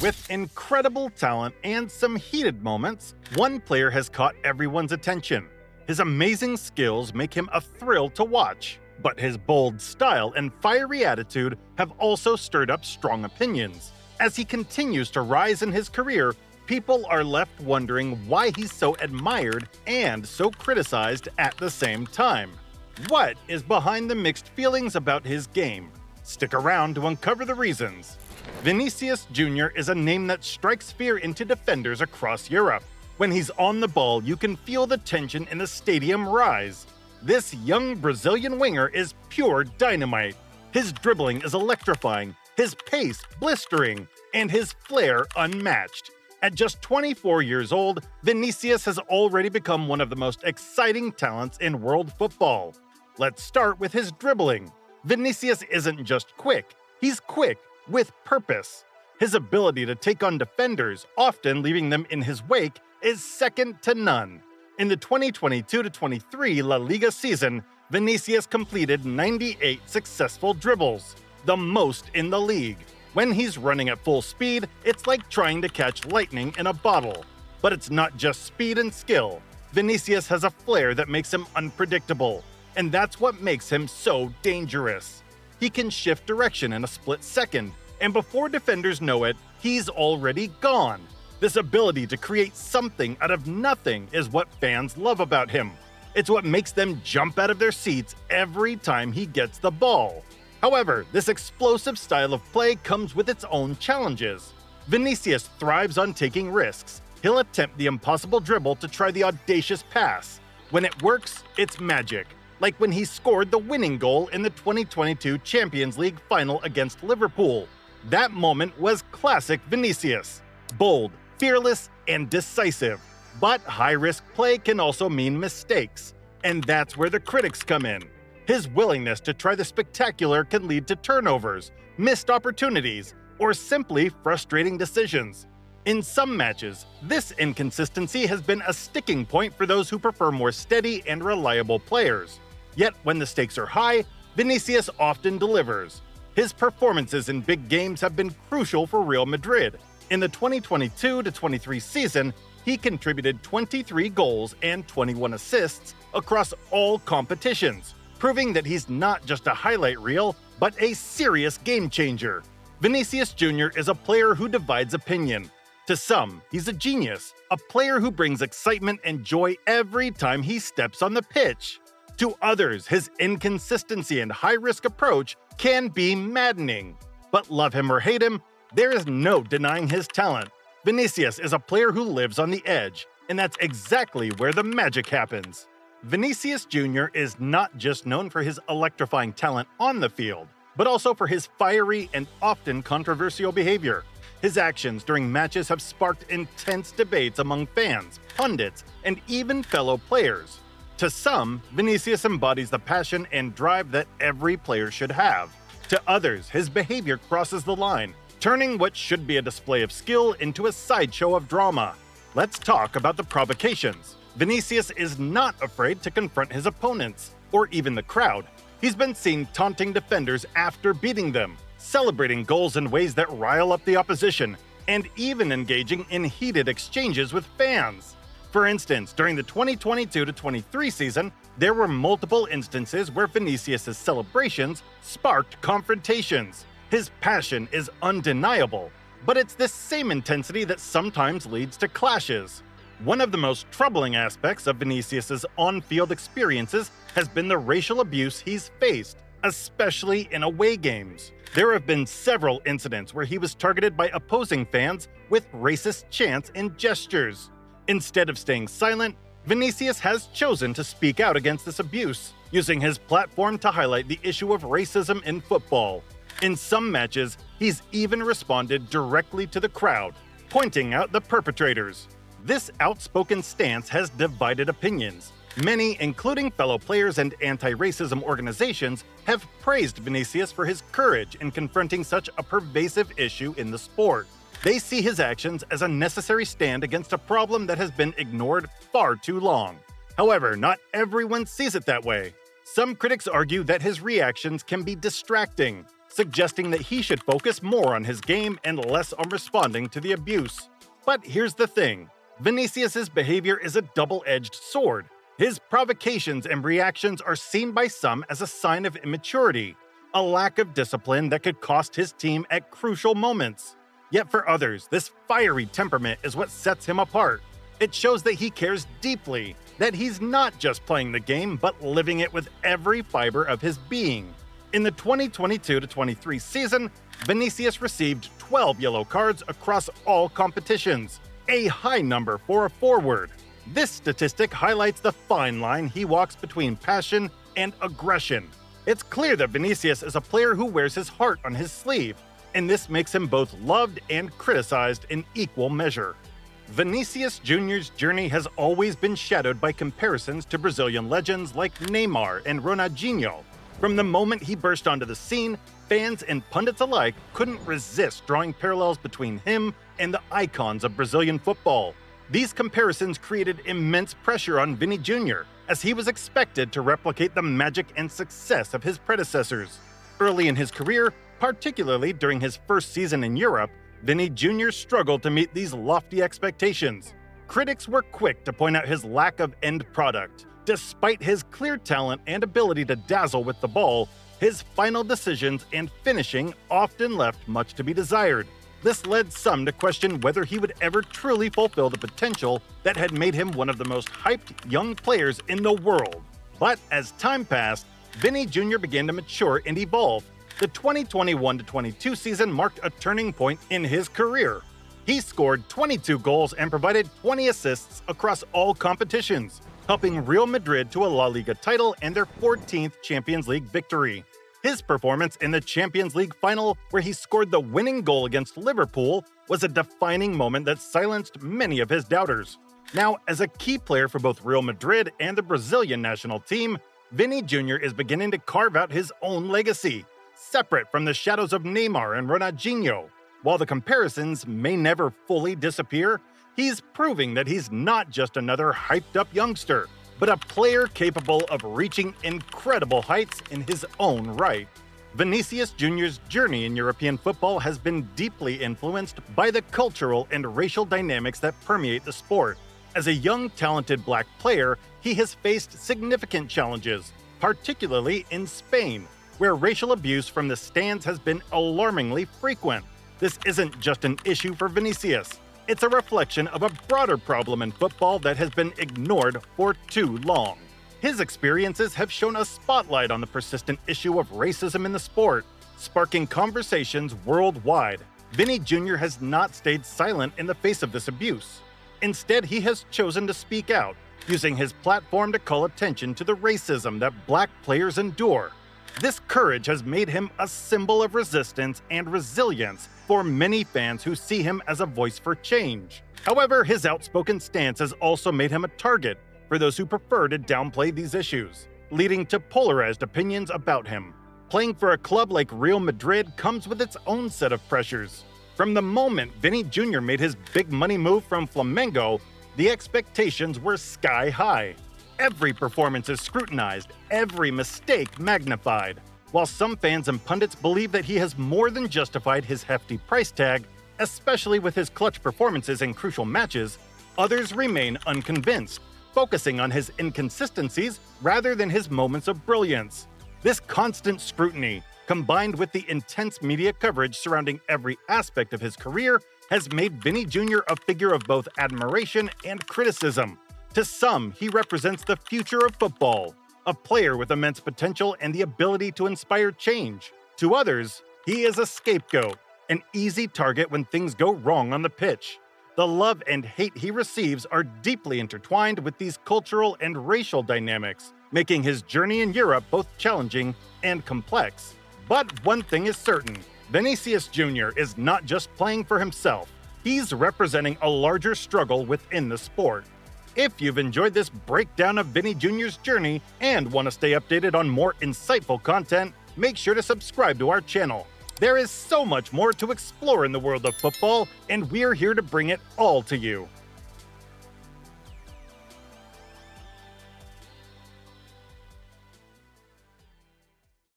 With incredible talent and some heated moments, one player has caught everyone's attention. His amazing skills make him a thrill to watch, but his bold style and fiery attitude have also stirred up strong opinions. As he continues to rise in his career, people are left wondering why he's so admired and so criticized at the same time. What is behind the mixed feelings about his game? Stick around to uncover the reasons. Vinicius Jr. is a name that strikes fear into defenders across Europe. When he's on the ball, you can feel the tension in the stadium rise. This young Brazilian winger is pure dynamite. His dribbling is electrifying, his pace blistering, and his flair unmatched. At just 24 years old, Vinicius has already become one of the most exciting talents in world football. Let's start with his dribbling. Vinicius isn't just quick, he's quick with purpose. His ability to take on defenders, often leaving them in his wake, is second to none. In the 2022-23 La Liga season, Vinicius completed 98 successful dribbles, the most in the league. When he's running at full speed, it's like trying to catch lightning in a bottle. But it's not just speed and skill. Vinicius has a flair that makes him unpredictable, and that's what makes him so dangerous. He can shift direction in a split second, and before defenders know it, he's already gone. This ability to create something out of nothing is what fans love about him. It's what makes them jump out of their seats every time he gets the ball. However, this explosive style of play comes with its own challenges. Vinicius thrives on taking risks. He'll attempt the impossible dribble to try the audacious pass. When it works, it's magic. Like when he scored the winning goal in the 2022 Champions League final against Liverpool. That moment was classic Vinicius. Bold, fearless, and decisive. But high-risk play can also mean mistakes. And that's where the critics come in. His willingness to try the spectacular can lead to turnovers, missed opportunities, or simply frustrating decisions. In some matches, this inconsistency has been a sticking point for those who prefer more steady and reliable players. Yet when the stakes are high, Vinicius often delivers. His performances in big games have been crucial for Real Madrid. In the 2022-23 season, he contributed 23 goals and 21 assists across all competitions, proving that he's not just a highlight reel, but a serious game changer. Vinicius Jr. is a player who divides opinion. To some, he's a genius, a player who brings excitement and joy every time he steps on the pitch. To others, his inconsistency and high-risk approach can be maddening. But love him or hate him, there is no denying his talent. Vinicius is a player who lives on the edge, and that's exactly where the magic happens. Vinicius Jr. is not just known for his electrifying talent on the field, but also for his fiery and often controversial behavior. His actions during matches have sparked intense debates among fans, pundits, and even fellow players. To some, Vinicius embodies the passion and drive that every player should have. To others, his behavior crosses the line, turning what should be a display of skill into a sideshow of drama. Let's talk about the provocations. Vinicius is not afraid to confront his opponents, or even the crowd. He's been seen taunting defenders after beating them, celebrating goals in ways that rile up the opposition, and even engaging in heated exchanges with fans. For instance, during the 2022-23 season, there were multiple instances where Vinicius' celebrations sparked confrontations. His passion is undeniable, but it's this same intensity that sometimes leads to clashes. One of the most troubling aspects of Vinicius' on-field experiences has been the racial abuse he's faced, especially in away games. There have been several incidents where he was targeted by opposing fans with racist chants and gestures. Instead of staying silent, Vinicius has chosen to speak out against this abuse, using his platform to highlight the issue of racism in football. In some matches, he's even responded directly to the crowd, pointing out the perpetrators. This outspoken stance has divided opinions. Many, including fellow players and anti-racism organizations, have praised Vinicius for his courage in confronting such a pervasive issue in the sport. They see his actions as a necessary stand against a problem that has been ignored far too long. However, not everyone sees it that way. Some critics argue that his reactions can be distracting, suggesting that he should focus more on his game and less on responding to the abuse. But here's the thing. Vinicius's behavior is a double-edged sword. His provocations and reactions are seen by some as a sign of immaturity, a lack of discipline that could cost his team at crucial moments. Yet for others, this fiery temperament is what sets him apart. It shows that he cares deeply, that he's not just playing the game, but living it with every fiber of his being. In the 2022-23 season, Vinicius received 12 yellow cards across all competitions, a high number for a forward. This statistic highlights the fine line he walks between passion and aggression. It's clear that Vinicius is a player who wears his heart on his sleeve, and this makes him both loved and criticized in equal measure. Vinicius Jr.'s journey has always been shadowed by comparisons to Brazilian legends like Neymar and Ronaldinho. From the moment he burst onto the scene, fans and pundits alike couldn't resist drawing parallels between him and the icons of Brazilian football. These comparisons created immense pressure on Vini Jr., as he was expected to replicate the magic and success of his predecessors. Early in his career, particularly during his first season in Europe, Vini Jr. struggled to meet these lofty expectations. Critics were quick to point out his lack of end product. Despite his clear talent and ability to dazzle with the ball, his final decisions and finishing often left much to be desired. This led some to question whether he would ever truly fulfill the potential that had made him one of the most hyped young players in the world. But as time passed, Vini Jr. began to mature and evolve. The 2021-22 season marked a turning point in his career. He scored 22 goals and provided 20 assists across all competitions, helping Real Madrid to a La Liga title and their 14th Champions League victory. His performance in the Champions League final, where he scored the winning goal against Liverpool, was a defining moment that silenced many of his doubters. Now, as a key player for both Real Madrid and the Brazilian national team, Vini Jr. is beginning to carve out his own legacy, separate from the shadows of Neymar and Ronaldinho. While the comparisons may never fully disappear, he's proving that he's not just another hyped-up youngster, but a player capable of reaching incredible heights in his own right. Vinicius Jr.'s journey in European football has been deeply influenced by the cultural and racial dynamics that permeate the sport. As a young, talented black player, he has faced significant challenges, particularly in Spain, where racial abuse from the stands has been alarmingly frequent. This isn't just an issue for Vinicius. It's a reflection of a broader problem in football that has been ignored for too long. His experiences have shone a spotlight on the persistent issue of racism in the sport, sparking conversations worldwide. Vini Jr. has not stayed silent in the face of this abuse. Instead, he has chosen to speak out, using his platform to call attention to the racism that black players endure. This courage has made him a symbol of resistance and resilience for many fans who see him as a voice for change. However, his outspoken stance has also made him a target for those who prefer to downplay these issues, leading to polarized opinions about him. Playing for a club like Real Madrid comes with its own set of pressures. From the moment Vini Jr. made his big money move from Flamengo, the expectations were sky high. Every performance is scrutinized, every mistake magnified. While some fans and pundits believe that he has more than justified his hefty price tag, especially with his clutch performances in crucial matches, others remain unconvinced, focusing on his inconsistencies rather than his moments of brilliance. This constant scrutiny, combined with the intense media coverage surrounding every aspect of his career, has made Vini Jr. a figure of both admiration and criticism. To some, he represents the future of football, a player with immense potential and the ability to inspire change. To others, he is a scapegoat, an easy target when things go wrong on the pitch. The love and hate he receives are deeply intertwined with these cultural and racial dynamics, making his journey in Europe both challenging and complex. But one thing is certain, Vinicius Jr. is not just playing for himself. He's representing a larger struggle within the sport. If you've enjoyed this breakdown of Vini Jr.'s journey and want to stay updated on more insightful content, make sure to subscribe to our channel. There is so much more to explore in the world of football, and we're here to bring it all to you.